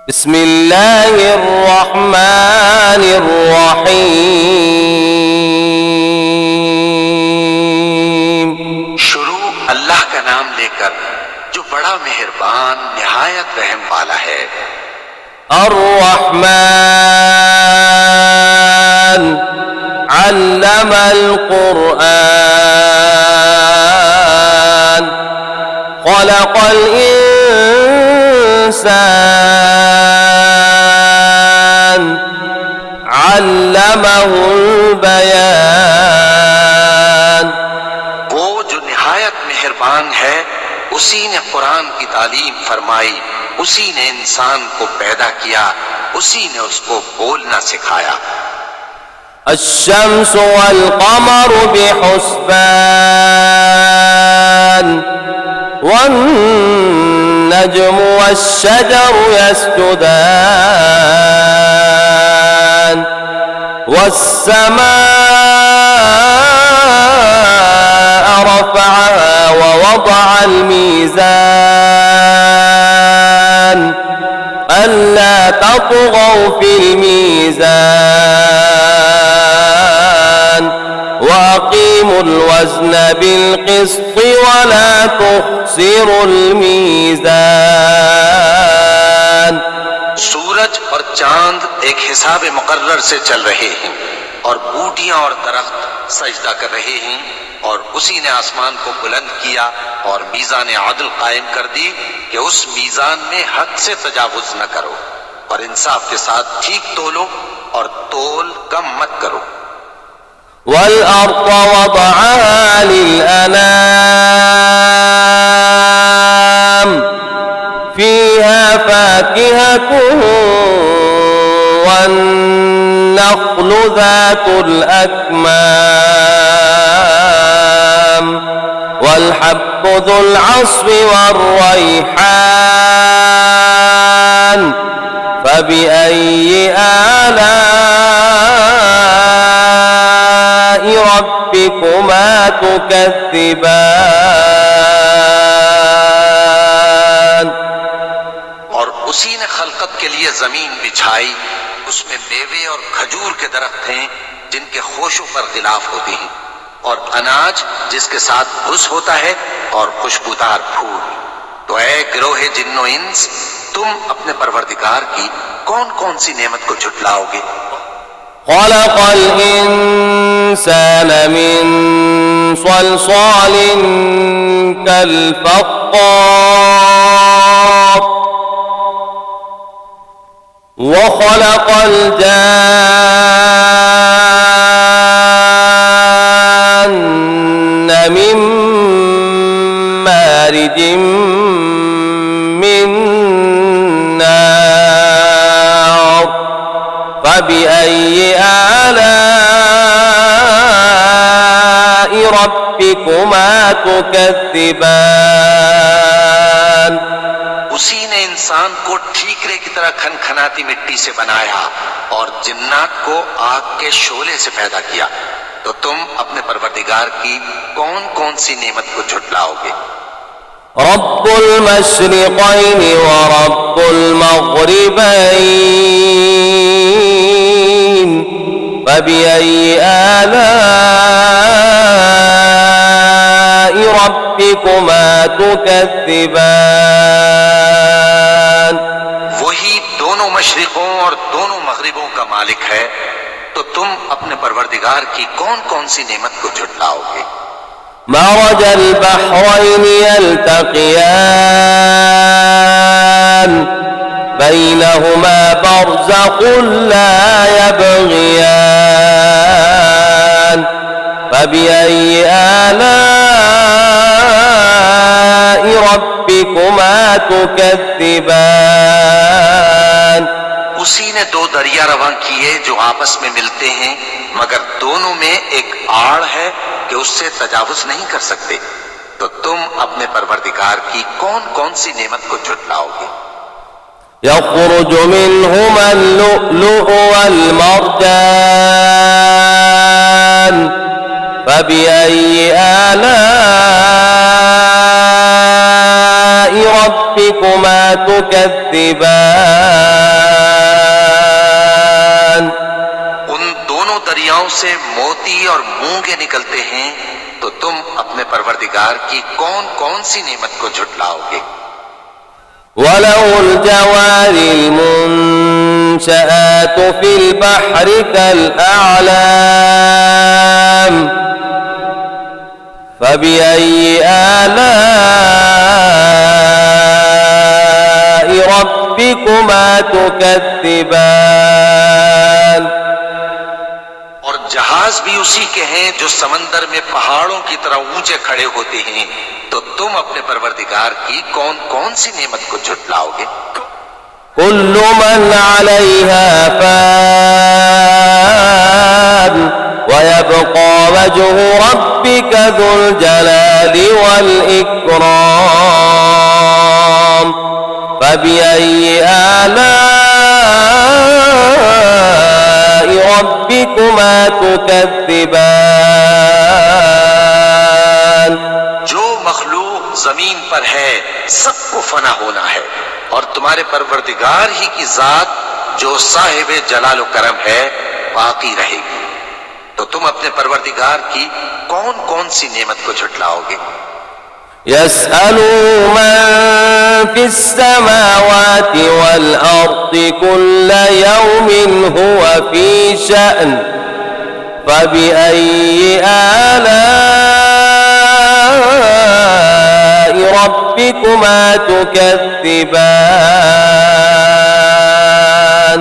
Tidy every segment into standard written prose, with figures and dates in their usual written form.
बिस्मिल्लाहिर्रहमानिर्रहीम। शुरू अल्लाह का नाम लेकर जो बड़ा मेहरबान निहायत रहम वाला है। अर्रहमान अल्लमल कुरआन खलक़ल इंसान अल्लमहुल बयान। वो जो निहायत मेहरबान है, उसी ने कुरान की तालीम फरमाई, उसी ने इंसान को पैदा किया, उसी ने उसको बोलना सिखाया। अश्शम्सु वल क़मरु बिहुस्बान वन नज्मु वश्शजरु यस्जुदान वस्समाअ रफ़अहा ववضअल मीज़ान अल्ला तत्गौ फिल मीज़ान वअक़ीमुल वज़्न बिल क़िस्ति वला तुख़्सिरुल मीज़ान। सूरज और चांद एक हिसाब मुकर्रर से चल रहे हैं और बूटियां और दरख्त सजदा कर रहे हैं, और उसी ने आसमान को बुलंद किया और मीज़ान आदल कायम कर दी कि उस मीज़ान में हद से तजावुज न करो और इंसाफ के साथ ठीक तोलो और तोल कम मत करो। वल अर्द वदअहा लिल अनाम फीहा फाकिहतुन वन नख्लु ज़ातुल अक्माम वल हब्बु ज़ुल अस्फ़ि वर्रैहान फबिअय्यि आलाइ रब्बिकुमा तुकज़्ज़िबान। और उसी ने खलकत के लिए जमीन बिछाई, उसमें मेवे और खजूर के दरख्त हैं जिनके खोशों पर गिलाफ होते हैं, और अनाज जिसके साथ भुस होता है और खुशबूदार फूल। तो ऐ गिरोहे जिन्नो इंस, तुम अपने परवरदिगार की कौन कौन सी नेमत को झुटलाओगे। खलक़ल इंसान मिन सलसालिन कल फ़ख़्ख़ार व खलक़ल जान्न मिन मारिजिम मिन नार फबिअय्यि आलाइ रब्बिकुमा तुकज़्ज़िबान। उसी ने इंसान को ठीकरे की तरह खनखनाती मिट्टी से बनाया और जिन्नात को आग के शोले से पैदा किया। तो तुम अपने परवरदिगार की कौन कौन सी नेमत को झुटलाओगे। रब्बुल मशरिक़ैनि व रब्बुल मग़रिबैन फबिअय्यि आलाइ रब्बिकुमा तुकज़्ज़िबान। वही दोनों मशरिकों और दोनों मगरिबों का मालिक है, तो तुम अपने परवरदिगार की कौन कौन सी नेमत को झुटलाओगे। मरजल बहरैनि यल्तक़ियान बैनहुमा बरज़ख़ुन ला यबग़ियान फबिअय्यि आलाइ रब्बिकुमा तुकज़्ज़िबान। उसी ने दो दरिया रवां किए जो आपस में मिलते हैं, मगर दोनों में एक आड़ है कि उससे तजावुज नहीं कर सकते। तो तुम अपने परवरदिगार की कौन कौन सी नेमत को झुटलाओगे। यख़रुजु मिन्हुमा अल-लुअ्लुअु वल-मरजान फबिअय्यि आलाइ रब्बिकुमा تكذبان उन दोनों दरियाओं से मोती और मूंगे निकलते हैं, तो तुम अपने परवरदिगार की कौन कौन सी नेमत को झुटलाओगे। وله الجوار المنشآت في البحر كالأعلام فبأي آلاء ربكما تكذبان और जहाज भी उसी के हैं जो समंदर में पहाड़ों की तरह ऊंचे खड़े होते हैं, तो तुम अपने परवरदिगार की कौन कौन सी नेमत को झुटलाओगे। كل من عليها فان ويبقى وجه ربك ذو الجلال والإكرام فبأي آلاء ربكما تكذبان जो मखलूक जमीन पर है सबको फना होना है, और तुम्हारे परवरदिगार ही की जात जो साहिब जलाल करम है बाकी रहेगी। तो तुम अपने परवरदिगार की कौन कौन सी नेमत को झुटलाओगे। يسأله من في السماوات والأرض كل يوم هو في شأن فبأي آلاء ربكما تكذبان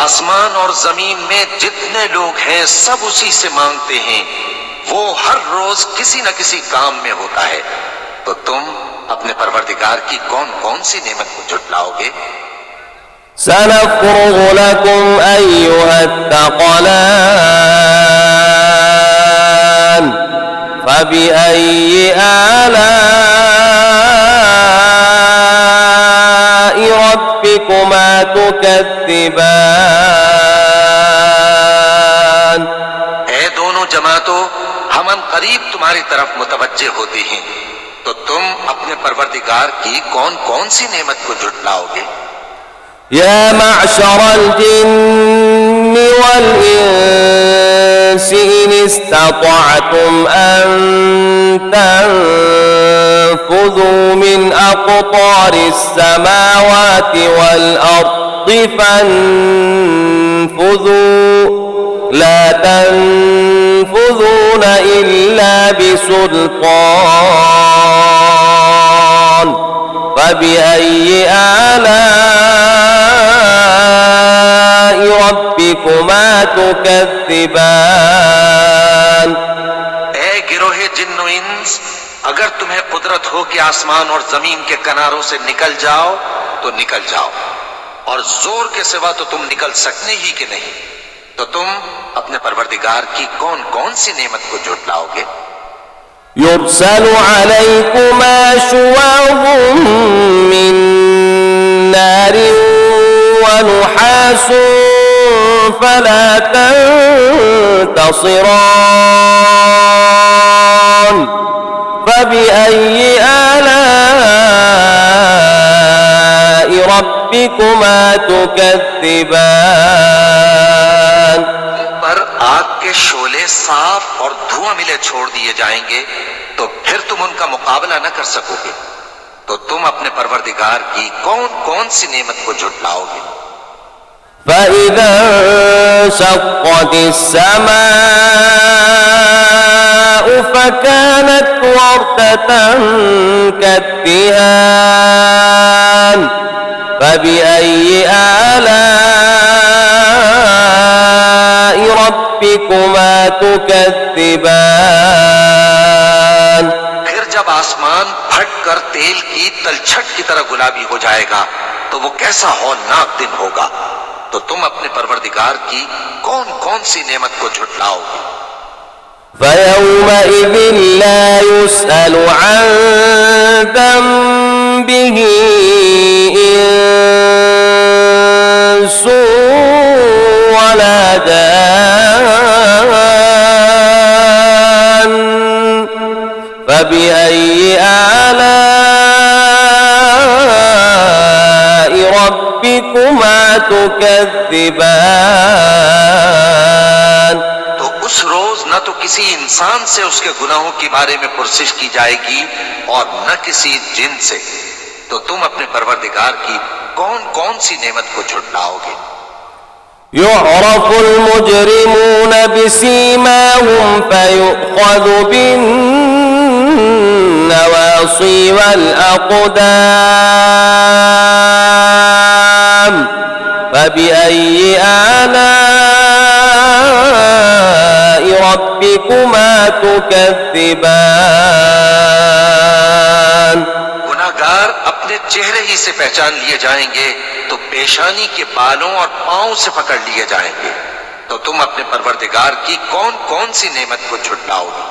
आसमान और जमीन में जितने लोग हैं सब उसी से मांगते हैं, वो हर रोज किसी न किसी काम में होता है। तो तुम अपने परवरदिगार की कौन कौन सी नेमत को झुटलाओगे। سنفرغ لكم أيها الثقلان فبأي آلاء ربكما تكذبان ऐ दोनों जमातों, हम करीब तुम्हारी तरफ मुतवज्जे होते हैं, तो तुम अपने परवरदिगार की कौन कौन सी नेमत को झुटलाओगे। يا معشر الجن والإنس إن استطعتم أن تنفذوا من أقطار السماوات والأرض فانفذوا لا تنفذون إلا بسلطان فبأي آلاء ربكما تكذبان ऐ गिरोहे जिन्न व इंस, अगर तुम्हें कुदरत हो कि आसमान और जमीन के किनारों से निकल जाओ तो निकल जाओ, और जोर के सिवा तो तुम निकल सकने ही के नहीं। तो तुम अपने परवरदिगार की कौन कौन सी नेमत को झुटलाओगे। يرسل عليكما شواظ من نار ونحاس فلا تنتصران فبأي آلاء ربكما تكذبان पर आग के शोले साफ और धुआं मिले छोड़ दिए जाएंगे, तो फिर तुम उनका मुकाबला न कर सकोगे। तो तुम अपने परवरदिगार की कौन कौन सी नेमत को झुटलाओगे। فإذا انشقت السماء فكانت وردة كالدهان فبأي آلاء ربكما تكذبان फिर जब आसमान फट कर तेल की तलछट की तरह गुलाबी हो जाएगा, तो वो कैसा हौलनाक दिन होगा। तो तुम अपने परवरदिगार की कौन कौन सी नेमत को झुटलाओगे। فيومئذ لا يسأل عن ذنبه إنس ولا جان فبأي آلاء تكذبان तो उस रोज न तो किसी इंसान से उसके गुनाहों के बारे में पुरसिश की जाएगी और न किसी जिन से। तो तुम अपने परवरदिगार की कौन कौन सी नेमत को झुटलाओगे। يعرف المجرمون بسيماهم فيؤخذ بالنواصي والأقدام فبأي آلاء ربكما تكذبان गुनाहगार अपने चेहरे ही से पहचान लिए जाएंगे तो पेशानी के बालों और पांव से पकड़ लिए जाएंगे। तो तुम अपने परवरदिगार की कौन कौन सी नेमत को झुटलाओगे।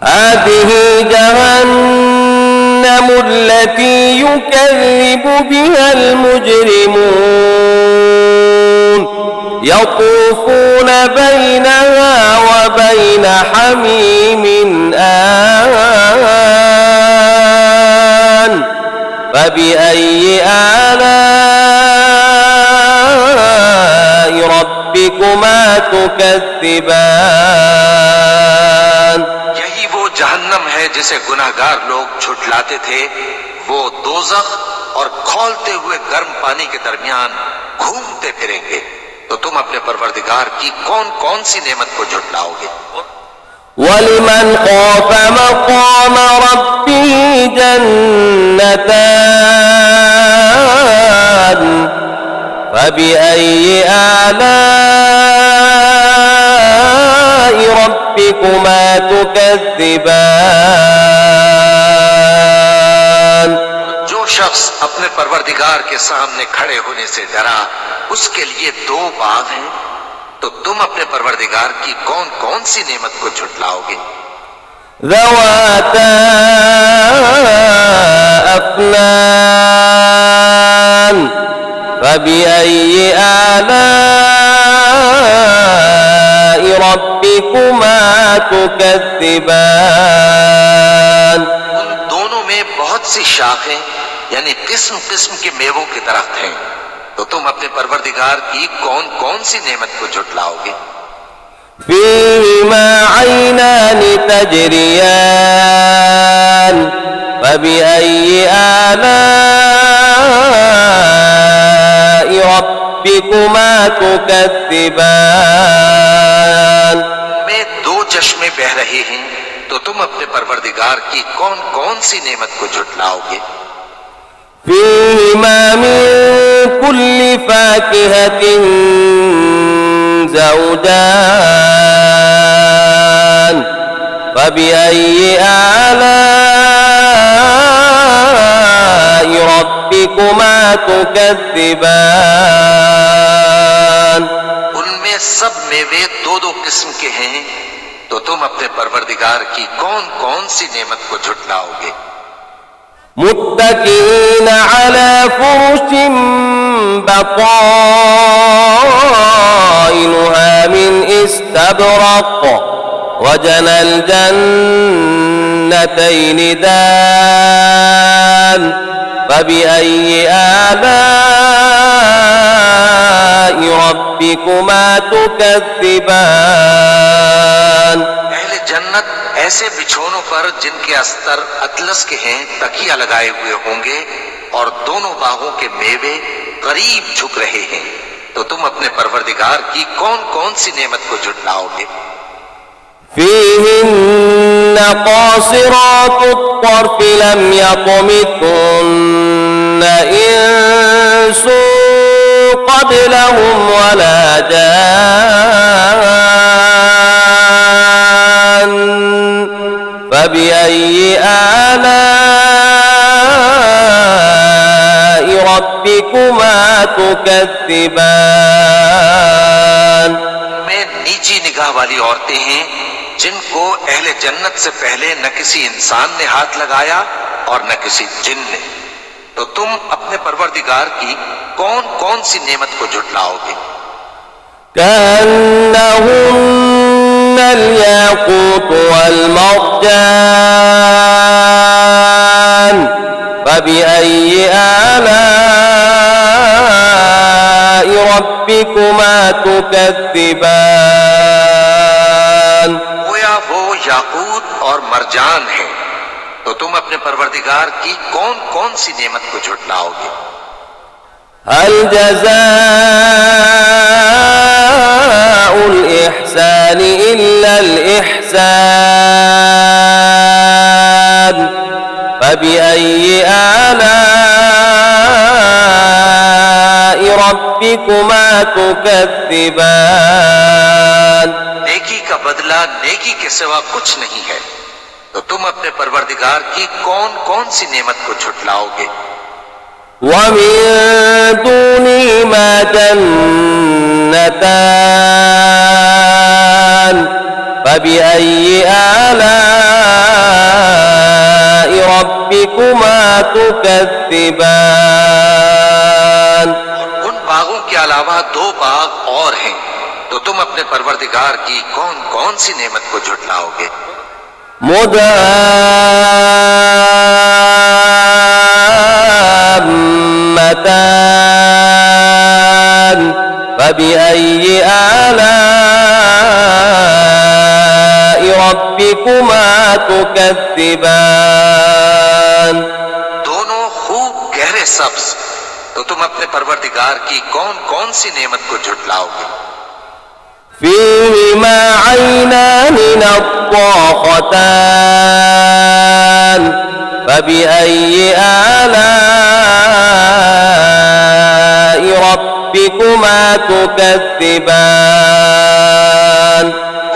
هذه جهنم التي يكذب بها المجرمون يطوفون بينها وبين حميم آن فبأي آلاء ربكما تكذبان यही वो जहन्नम है जिसे गुनाहगार लोग झुटलाते थे। वो दोज़ख और खौलते हुए गर्म पानी के दरमियान घूमते फिरेंगे। तो तुम अपने परवरदिगार की कौन कौन सी नेमत को झुटलाओगे। ولمن خاف مقام ربه جنتان فبأي آلاء ربكما تكذبان जो शख्स अपने परवरदिगार के सामने खड़े होने से डरा उसके लिए दो बाग हैं। तो तुम अपने परवरदिगार की कौन कौन सी नेमत को झुटलाओगे। ذواتا أفنان فبأي آلاء ربكما تكذبان उन दोनों में बहुत सी शाखें यानी किस्म किस्म के मेवों के दरख्त हैं। तो तुम अपने परवरदिगार की कौन कौन सी नेमत को झुटलाओगे। فيهما عينان تجريان فبأي آلاء ربكما تكذبان में दो चश्मे बह रहे हैं। तो तुम अपने परवरदिगार की कौन कौन सी नेमत को झुटलाओगे। فيهما من كل فاكهة زوجان فبأي آلاء ربكما تكذبان उनमें सब मेवे दो दो किस्म के हैं। तो तुम अपने परवरदिगार की कौन कौन सी नेमत को झुटलाओगे। متكئين على فرش بطائنها من استبرق وجنى الجنتين دان فبأي آلاء ربكما تكذبان अहले जन्नत ऐसे बिछोनों पर जिनके अस्तर अतलस के हैं तकिया लगाए हुए होंगे और दोनों बागों के मेवे करीब झुक रहे हैं। तो तुम अपने परवरदिगार की कौन कौन सी नेमत को झुटलाओगे। فيهن قاصرات الطرف لم يطمثهن إنس قبلهم ولا جان فبأي آلاء ربكما تكذبان में नीची निगाह वाली औरतें हैं जिनको अहले जन्नत से पहले न किसी इंसान ने हाथ लगाया और न किसी जिन ने। तो तुम अपने परवरदिगार की कौन कौन सी नेमत को झुटलाओगे। كأنهن الياقوت والمرجان فبأي آلاء ربكما تكذبان गोया वो याकूत और मरजान है, तो तुम अपने परवरदिगार की कौन कौन सी नेमत को झुटलाओगे। هل جزاء الإحسان إلا الإحسان فبأي آلاء ربكما تكذبان नेकी का बदला नेकी के सिवा कुछ नहीं है, तो तुम अपने परवरदिगार की कौन कौन सी नेमत को झुटलाओगे। ومن دونهما جنتان فبأي آلاء ربكما تكذبان उन बागों के अलावा दो बाग और हैं, तो तुम अपने परवरदिगार की कौन कौन सी नेमत को झुटलाओगे। مدهامتان فبأي آلاء ربكما تكذبان दोनों खूब गहरे सब्ज, तो तुम अपने परवरदिगार की कौन कौन सी नेमत को झुटलाओगे। فيهما عينان نضاختان فبأي آلاء ربكما تكذبان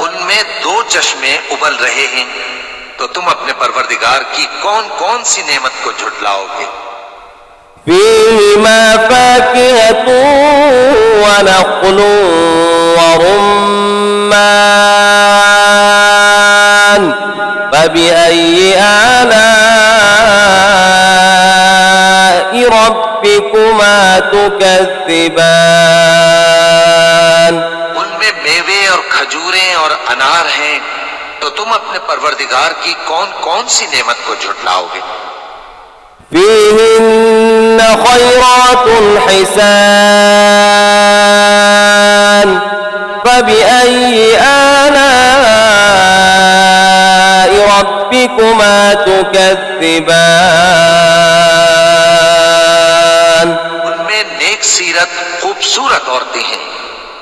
उनमें दो चश्मे उबल रहे हैं, तो तुम अपने परवरदिगार की कौन कौन सी नेमत को झुटलाओगे। فيهما فاكهة ونخل ورمان فبأي آلاء ربكما تكذبان उनमें मेवे और खजूरें और अनार हैं, तो तुम अपने परवरदिगार की कौन कौन सी नेमत को झुटलाओगे। فيهن خيرات حسان فبأي آلاء ربكما تكذبان उनमें नेक सीरत खूबसूरत औरतें हैं,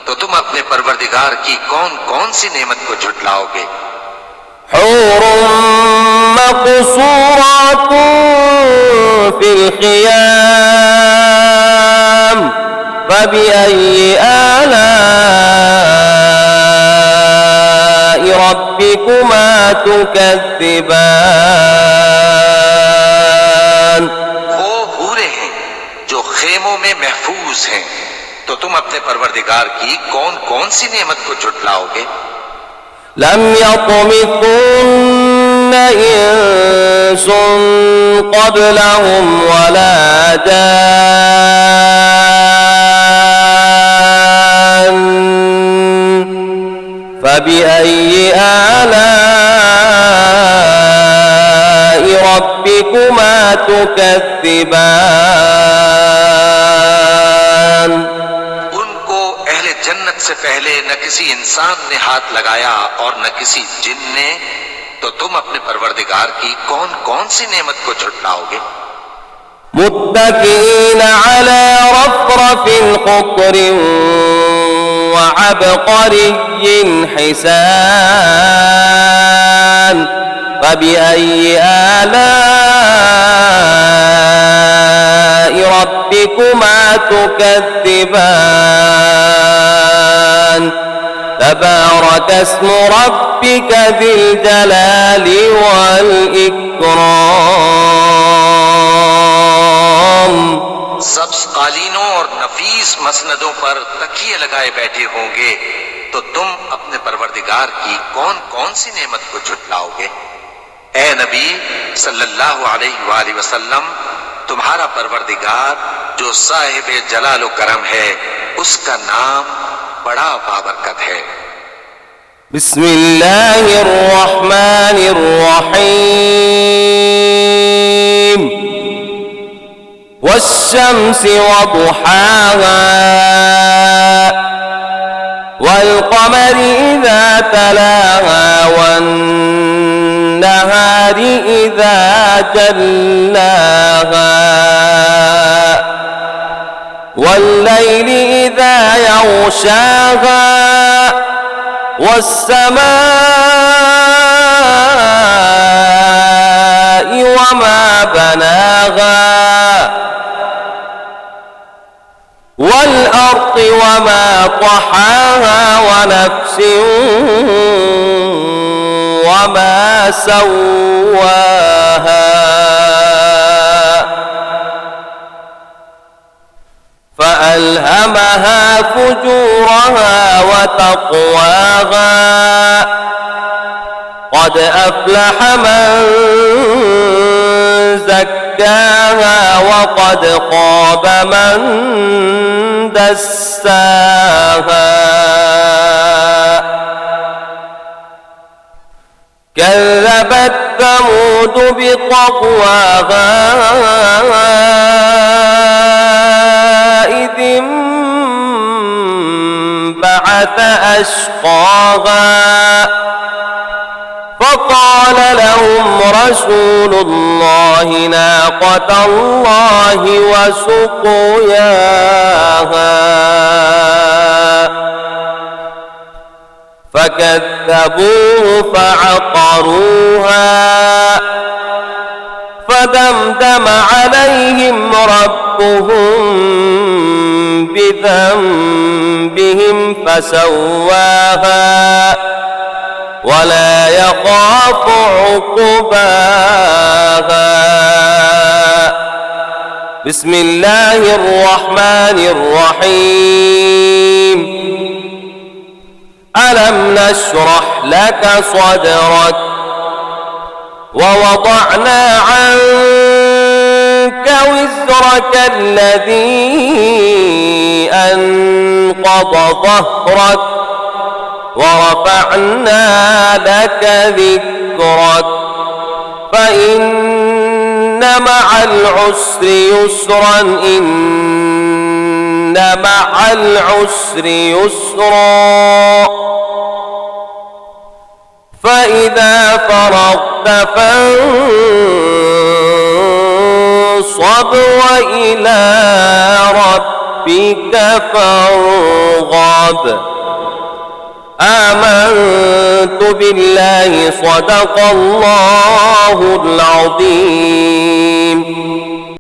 तो तुम अपने परवरदिगार की कौन कौन सी नेमत को झुटलाओगे। حور مقصورات في الخيام فبأي آلاء ربكما تكذبان वो हूरें हैं जो खेमों में महफूज हैं, तो तुम अपने परवरदिगार की कौन कौन सी नेमत को झुटलाओगे। لم يطمثن إنس قبلهم ولا جان فبأي آلاء ربكما تكذبان उनको अहले जन्नत से पहले न किसी इंसान ने हाथ लगाया और न किसी जिन ने, तो तुम अपने परवरदिगार की कौन कौन सी नेमत को झुटलाओगे। متكئين على رفرف خضر وعبقري حسان فبأي آلاء ربكما تكذبان تبارك اسم ربك ذي الجلال والإكرام सब्ज कालीनों और नफीस मसनदों पर तकिए लगाए बैठे होंगे, तो तुम अपने परवरदिगार की कौन कौन सी नेमत को झुटलाओगे। ए नबी सल्लल्लाहु अलैहि वसल्लम, तुम्हारा परवरदिगार जो साहिब जलाल व करम है, उसका नाम बड़ा बाबरकत है। बिस्मिल्लाहिर्रहमानिर्रहीम والشمس وضحاها والقمر إذا تلاها والنهار إذا جلاها والليل إذا يغشاها والسماء وما بناها والأرض وما طحاها ونفس وما سواها فألهمها فجورها وتقواها قد أفلح من زكاها وقد خاب من دساها كذبت ثمود بطغواها إذ انبعث أشقاها فقال لهم رسول الله ناقة الله وسقياها فكذبوه فعقروها فدمدم عليهم ربهم بذنبهم فسواها ولا يخاف عقباها. بسم الله الرحمن الرحيم. ألم نشرح لك صدرك ووضعنا عنك وزرك الذي أنقض ظهرك ورفعنا لك ذكرك فإن مع العسر يسرا إن مع العسر يسرا فإذا فرغت فانصب وإلى ربك فارغب. آمنت بالله صدق الله العظيم.